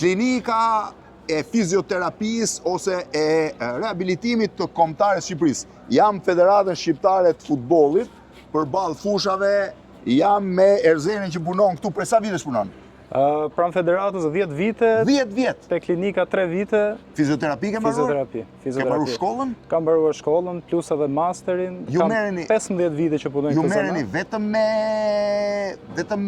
klinika e fizioterapisë ose e rehabilitimit të kombëtarës Shqipërisë. Jam Federatën Shqiptare të Futbollit, përballë fushave, jam me Erzenin që punon këtu, prej sa vitesh punon? Pranë Federatës 10 vite. 10 vjet. Te klinika 3 vite. Fizioterapi ke mbaruar? Fizioterapi. Ke mbaruar shkollën? Kam mbaruar shkollën, plus edhe masterin. Kam 15 vite që punoj këtu. Ju merreni vetëm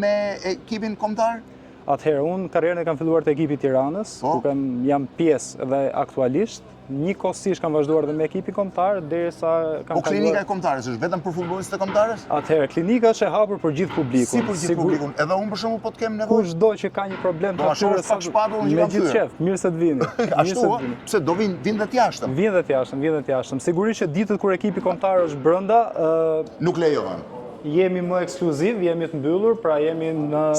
me ekipin kombëtar? Atëherë, unë karrierën e kam filluar te ekipi Tiranës, ku jam pjesë dhe aktualisht. Njëkohësisht kam vazhduar dhe me ekipin kombëtar derisa kam kaluar. Klinika e kombëtarës është vetëm për futbollistët e kombëtarës? Atëherë, klinika është e hapur për gjithë publikun. Si për gjithë publikun? Edhe unë për shembull po të kem nevojë. Kushdo që ka një problem të shpatur me gjithë qef, mirë se të vini. Ashtu, pse do vinë dhe të jashtëm? Vinë dhe të jashtëm. Sigurisht që ditët kur ekipi kombëtar është brenda, nuk lejohen. Jemi më ekskluziv, jemi të mbyllur, pra jemi në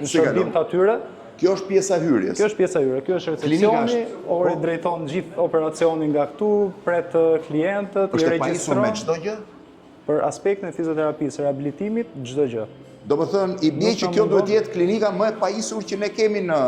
shërbim të atyre. Kjo është pjesa e hyrjes. Kjo është pjesa e hyrjes, kjo është recepcioni, ori drejton gjithë operacionin nga këtu, pret klientët, i regjistron. Është e pajisur me çdo gjë? Për aspektin e fizioterapisë, rehabilitimit, çdo gjë. Do të thënë, i bie që kjo duhet të jetë klinika më e pajisur që ne kemi në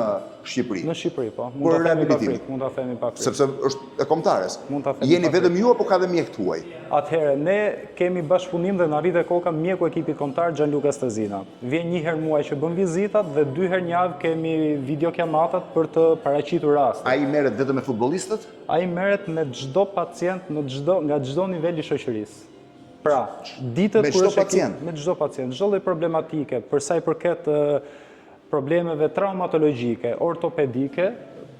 Shqipëri. Në Shqipëri, po. Për rehabilitimit. Mund ta themi pa frikë. Sepse është e kombëtares. Mund ta themi. Jeni vetëm ju apo ka dhe mjek tuaj? Atëherë, ne kemi bashkëpunim dhe na rritet koka mjeku ekipit kombëtar Gianluca Stazina. Vjen një herë muaj që bën vizitat dhe 2 herë në javë kemi videokiamatat për të paraqitur raste. Ai merret vetëm me futbollistët? Ai merret me çdo pacient nga çdo nivel i shoqërisë. Pra, ditët kur është me çdo pacient, çdo lloj problematike, për sa i përket problemeve traumatologjike, ortopedike,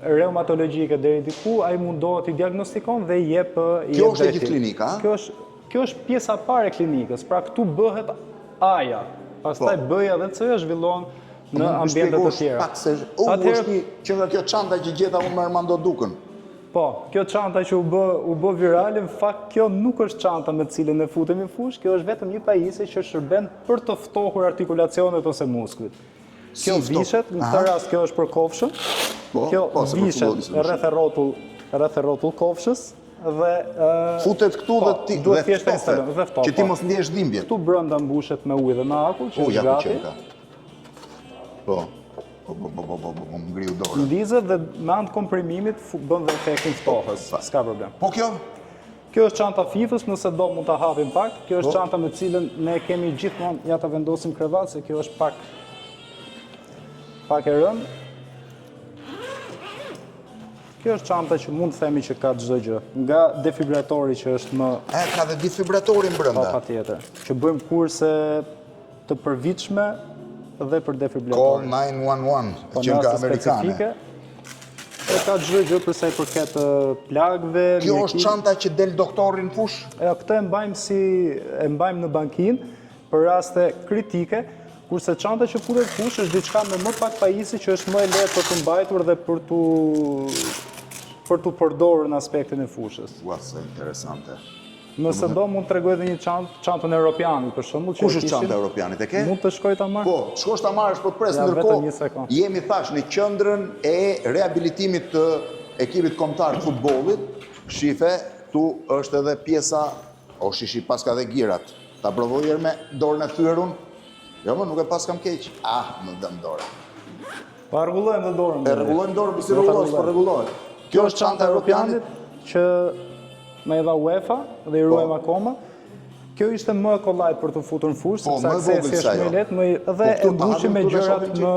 reumatologjike deri diku, ai mundohet i diagnostikon dhe i jep Kjo është e gjithë klinika? Kjo është pjesa e parë e klinikës. Pra këtu bëhet A-ja. Pastaj B-ja dhe C-ja zhvillohen në ambiente të tjera. Atëherë që nga kjo çanta që gjeta unë me Armando Dukën. Po, kjo çanta që u bë virale, në fakt kjo nuk është çanta me cilën ne futemi fush, kjo është vetëm një pajisje që shërben për të ftohur artikulacionet ose muskujt. Kjo vishet, në këtë rast kjo është për kofshën. Kjo vishet rreth e rrotull kofshës dhe futet këtu dhe ftohet, që ti mos ndjesh dhimbje. Këtu brenda mbushet me ujë dhe me akull, që është gati. Po. Ngriu dorë. Ndizet dhe me anë të komprimimit bën dhe efektin ftohës, s'ka problem. Po kjo? Kjo është çanta fifës, nëse do mund ta hapim pak. Kjo është çanta me cilën ne kemi gjithmonë, ja ta vendosim krevat se kjo është pak e rënd. Kjo është çanta që mund të themi që ka çdo gjë, nga defibrillatori që është më ka dhe defibrillatorin brenda. Po patjetër, që bëjmë kurse të përvitshme dhe për defibrillatorin. Call 911, që nga amerikane. E ka çdo gjë për sa i përket plagëve. Kjo është çanta që del doktori në fush? Këtë e mbajmë në bankinë për raste kritike, kurse çanta që futet në fush është diçka me më pak pajisje që është më e lehtë për të mbajtur dhe për tu përdorur në aspektin e fushës. Ua, sa interesante. Nëse do mund të tregoj edhe një çantën europianit për shembull. Kush është çanta europianit e ke? Mund të shkoj ta marr? Po, shkosh ta marrësh, po të pres ndërkohë. Jemi thash në qendrën e rehabilitimit të ekipit kombëtar të futbollit. Shife, tu është edhe pjesa, o shishi paska dhe girat. Ta provoj herë me dorën e thyer unë. Jo, më nuk e pas kam keq. Më dëm dorë. Pa rregullojmë dhe dorën. E rregullojmë dorën, po si rregullohet, po rregullohet. Kjo është çanta europianit që me dha UEFA dhe i ruajmë akoma. Kjo ishte më kollajt për të futur në fushë, sepse aksesi është më lehtë, dhe e mbushim me gjërat më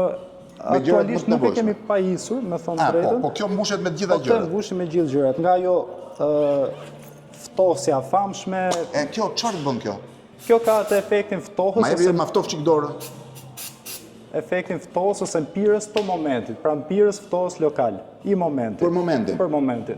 aktualisht nuk e kemi pajisur, me thonë drejtën. Po kjo mbushet me gjitha gjërat. Po të mbushim me gjithë gjërat, nga ajo ftosja famshme. Kjo çfarë bën kjo? Kjo ka atë efektin ftohës. Ma jep ma ftof çik dorën. Efektin ftohës ose mpirës të momentit, pra mpirës ftohës lokal, i momentit. Për momentin. Për momentin.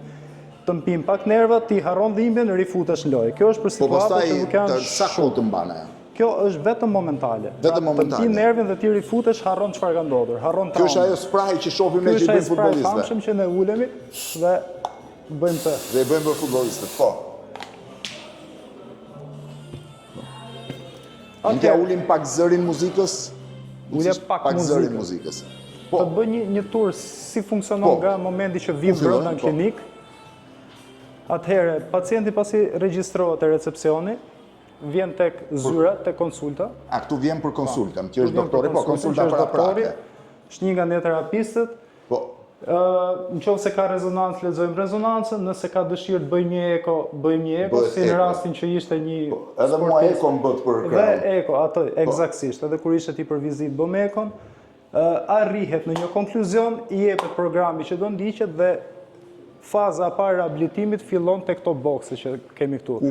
Të mpim pak nervat, ti harron dhimbjen, rifutesh në lojë. Kjo është për situata që nuk janë shumë. Sa kohë të mbane? Kjo është vetëm momentale. Vetëm momentale. Të mpim nervin dhe ti rifutesh, harron çfarë ka ndodhur, harron traumën. Kjo është ajo spray që shohim ne që bëjmë futbollistëve. Kjo është ajo spray famshëm që ne ulemi dhe bëjmë të. Dhe i bëjmë për futbollistët, po. Nuk ulim pak zërin muzikës? Ulja pak muzikës. Të bëj një tur si funksionon nga momenti që vim brenda në klinikë. Atëherë, pacienti pasi regjistrohet te recepcioni, vjen tek zyra, tek konsulta. Këtu vjen për konsultën, që është doktori, po konsulta para prake. Është një nga ne terapistët. Po. Në qovë se ka rezonancë, lexojmë rezonancën, nëse ka dëshirë të bëjmë një eko, si në rastin që ishte një sportist. Edhe mua eko më bët për kërë. Dhe eko, atë, eksaktësisht, edhe kur ishte ti për vizit bëm ekon, arrihet në një konkluzion, i jepet programi që do ndiqet dhe faza parë rehabilitimit fillon të këto bokse që kemi këtu. Ku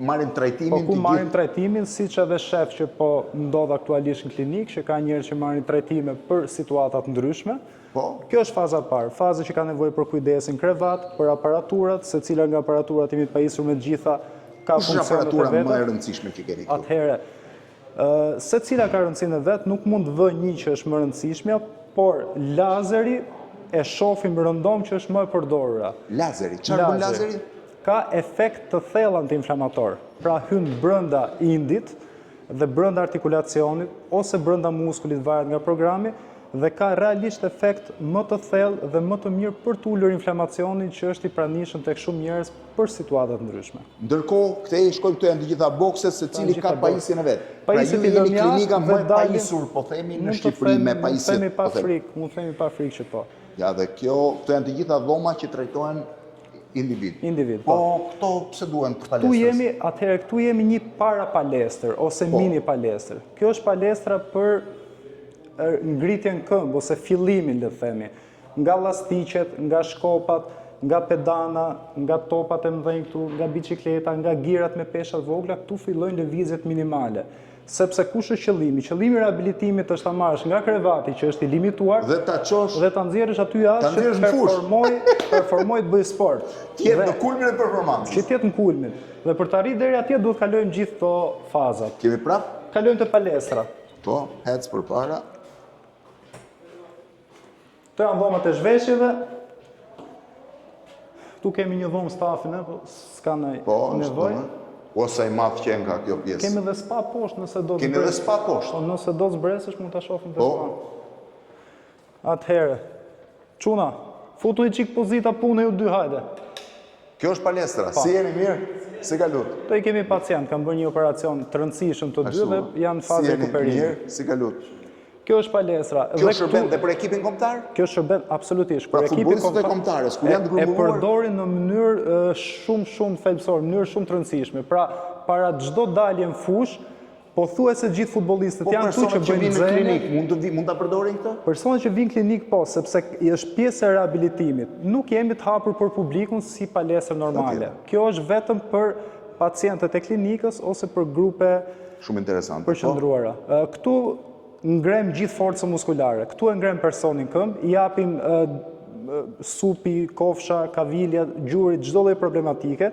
marrin trajtimin? Ku marrin trajtimin, si që edhe shef që po ndodh aktualisht në klinik, që ka njerëz që marrin trajtime për situatat ndryshme. Kjo është faza parë, faza që ka nevojë për kujdesin krevat, për aparaturat, se cila nga aparaturat jemi të pajisur me gjitha ka funksionet e veta. Aparatura më e rëndësishme që keni këtu? Atëhere, se cila ka rëndësinë e vetë, nuk mund vë një që është më rëndësishmja, por lazeri e shofim rëndom që është më e përdorura. Lazeri? Çfarë bën lazeri? Ka efekt të thellë antiinflamator. Pra hyn brenda indit dhe brenda artikulacionit ose brenda muskulit varet nga programi dhe ka realisht efekt më të thellë dhe më të mirë për të ulur inflamacionin që është i pranishëm tek shumë njerëz për situata të ndryshme. Ndërkohë, këtej shkojmë këtu janë të gjitha bokset, secili ka pajisjen e vet. Pra ju jeni klinika më e pajisur, po themi në Shqipëri me pajisje. Mund themi pa frikë që po. Ja, dhe këto janë të gjitha dhoma që trajtohen individ. Po këto pse duhen të palestras? Këtu jemi një para palestër ose mini palestër. Kjo është palestra për ngritjen këmbë ose fillimin, le të themi, nga llastiqet, nga shkopat, nga pedana, nga topat e mëdhenj këtu, nga bicikleta, nga girat me pesha të vogla, këtu fillojnë lëvizjet minimale. Sepse kush është qëllimi? Qëllimi i rehabilitimit është ta marrësh nga krevati që është i limituar dhe ta çosh dhe ta nxjerrësh aty jashtë që performoj të bëj sport. Të jetë në kulmin e performancës. Që të jetë në kulmin. Dhe për të arritur deri atje duhet kalojmë gjithë këto fazat. Kemi prap? Kalojmë te palestra. Po, hec përpara. Këto janë dhomat e zhveshjeve. Tu kemi një dhomë stafin, po s'ka nevojë. Ose i madh që nga kjo pjesë. Kemi dhe spa poshtë nëse do të Kemi dhe spa poshtë. Nëse do të zbresësh mund ta shohim te spa. Atëherë, çuna, futu i çik pozita punë ju dy hajde. Kjo është palestra. Si jeni mirë? Si kalut? Këto i kemi pacient, kanë bërë një operacion të rëndësishëm të dy dhe janë në fazë rekuperimi. Si jeni mirë? Si kalut? Kjo është palestra. Kjo shërben dhe për ekipin kombëtar? Kjo shërben absolutisht për ekipin kombëtar. E përdorin në mënyrë shumë thelbësore, në mënyrë shumë të rëndësishme. Pra, para çdo dalje në fushë, pothuajse gjithë futbollistët janë këtu që bëjnë në klinik, mund ta përdorin këtë? Personat që vinë në klinik po, sepse është pjesë e rehabilitimit. Nuk jemi të hapur për publikun si palestër normale. Kjo është vetëm për pacientët e klinikës ose për grupe shumë interesante. Përqendruara. Këtu ngrem gjithë forcën muskulare. Këtu e ngrem personin këmbë, i japim supi, kofsha, kavilja, gjuri, çdo lloj problematike,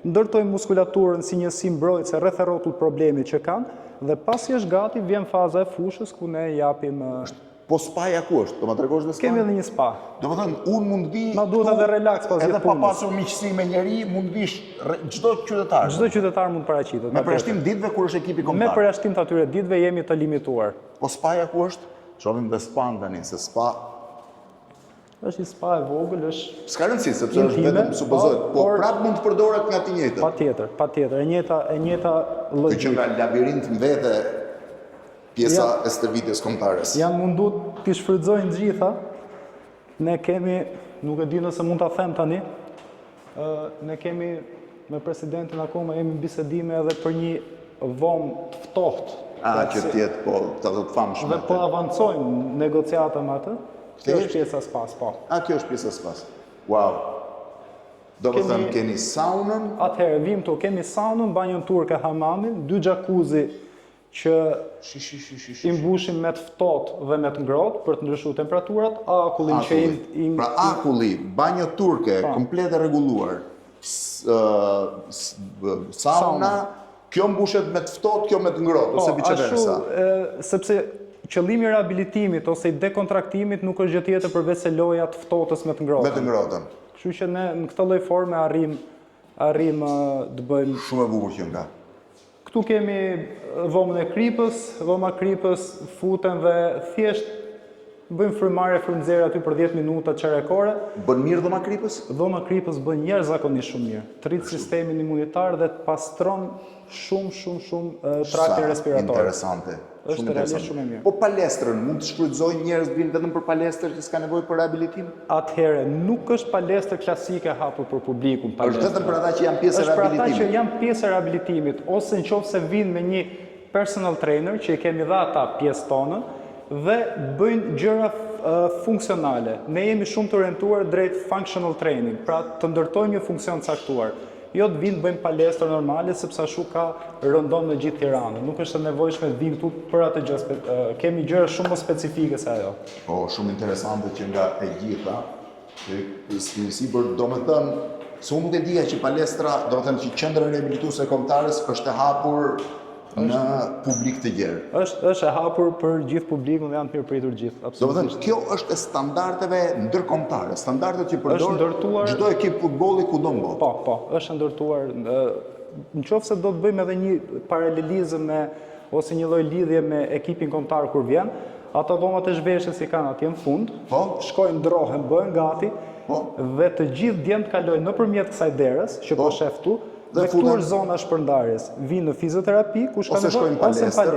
ndërtojmë muskulaturën si njësi mbrojtëse rreth e rrotull problemit që kanë dhe pasi është gati vjen faza e fushës ku ne japim. Po spaja ku është? Do ma tregosh dhe spa? Kemi edhe një spa. Do më thënë, unë mund vi... Na duhet edhe relax pas jetë punës. Edhe pa pasur miqësi me njeri, mund vish çdo qytetar. Çdo qytetar mund paraqitet. Me përjashtim ditëve kur është ekipi kombëtar. Me përjashtim të atyre ditëve jemi të limituar. Po spaja ku është? Shohim dhe spa tani, se spa... është një spa e vogël, është... S'ka rëndësi, sepse është vetëm supozohet, po prap mund të përdoret nga të njëjtët. Patjetër, e njëjta logjikë. Që nga labirint në vete pjesa e stërvitjes kombëtares. Janë mundu t'i shfrytëzojnë gjitha. Ne kemi, nuk e di nëse mund ta them tani, ne kemi me presidentin akoma jemi bisedime edhe për një dhomë të ftohtë. Që t'jetë po të famshme. Dhe po avancojmë negociata me atë. Kjo është pjesa spas, po. Kjo është pjesa spas. Wow. Do të thënë keni saunën. Atëherë vim këtu, kemi saunën, banjën turke, hamamin, 2 jacuzzi që i mbushim me të ftohtë dhe me të ngrohtë për të ndryshuar temperaturat, akullin që pra akulli, banjë turke, komplet e rregulluar, sauna, kjo mbushet me të ftohtë, kjo me të ngrohtë, ose viceversa. Sepse qëllimi i rehabilitimit ose i dekontraktimit nuk është gjë tjetër përveç se loja të ftohtës me të ngrohtën. Me të ngrohtën. Kështu që ne në këtë lloj forme arrim të bëjmë shumë e bukur që nga. Këtu kemi dhomën e kripës, dhoma kripës futen dhe thjesht bëjmë frymëmarrje frymëzere aty për 10 minuta çerekore. Bën mirë dhoma kripës? Dhoma kripës bën jashtëzakonisht shumë mirë. Trit sistemin imunitar dhe të pastron shumë traktin respirator. Interesante. Është realisht shumë e mirë. Po palestrën, mund të shfrytëzojnë njerëz vinë vetëm për palestër që s'ka nevojë për rehabilitim? Atëherë, nuk është palestër klasike hapur për publikun. Është vetëm për ata që janë pjesë e Është për ata rehabilitimit. që janë pjesë e rehabilitimit, ose nëse vinë me një personal trainer, që i kemi dha ata pjesë tonë, dhe bëjnë gjëra funksionale. Ne jemi shumë të orientuar drejt functional training, pra të ndërtojmë një funksion caktuar. Jo të vinë bëjmë palestër normale, sepse ashtu ka rëndon në gjithë Tiranën. Nuk është e nevojshme të vinë këtu për atë gjë. Kemi gjëra shumë më specifike se ajo. Po, shumë interesante që nga e gjitha, sipër, do me thënë, se unë nuk e dija që palestra, do me thënë që qendra rehabilituese e kombëtares është e hapur në publik të gjerë. Është e hapur për gjithë publikun dhe janë mirëpritur gjithë. Do me thënë, kjo është e standardeve ndërkombëtare, standardet që përdor çdo ekip futbolli kudo në botë. Po, është ndërtuar. Nëse do të bëjmë edhe një paralelizëm ose një lloj lidhje me ekipin kombëtar kur vjen, ato dhomat e zhveshjes që kanë atje në fund, shkojnë ndrohen, bëhen gati, dhe të gjithë djemt kalojnë nëpërmjet kësaj derës që po shef këtu. Dhe këtu është zona shpërndarjes. Vinë në fizioterapi, kush ka nevojë, ose në palestër,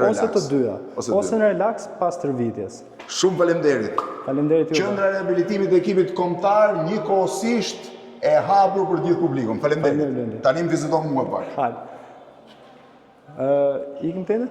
ose të dyja, ose në relaks pas tërvitjes. Shumë faleminderit. Faleminderit ju. Qendra e rehabilitimit të ekipit kombëtar njëkohësisht e hapur për gjithë publikun. Faleminderit. Tani më viziton mua pak. Ikim tani?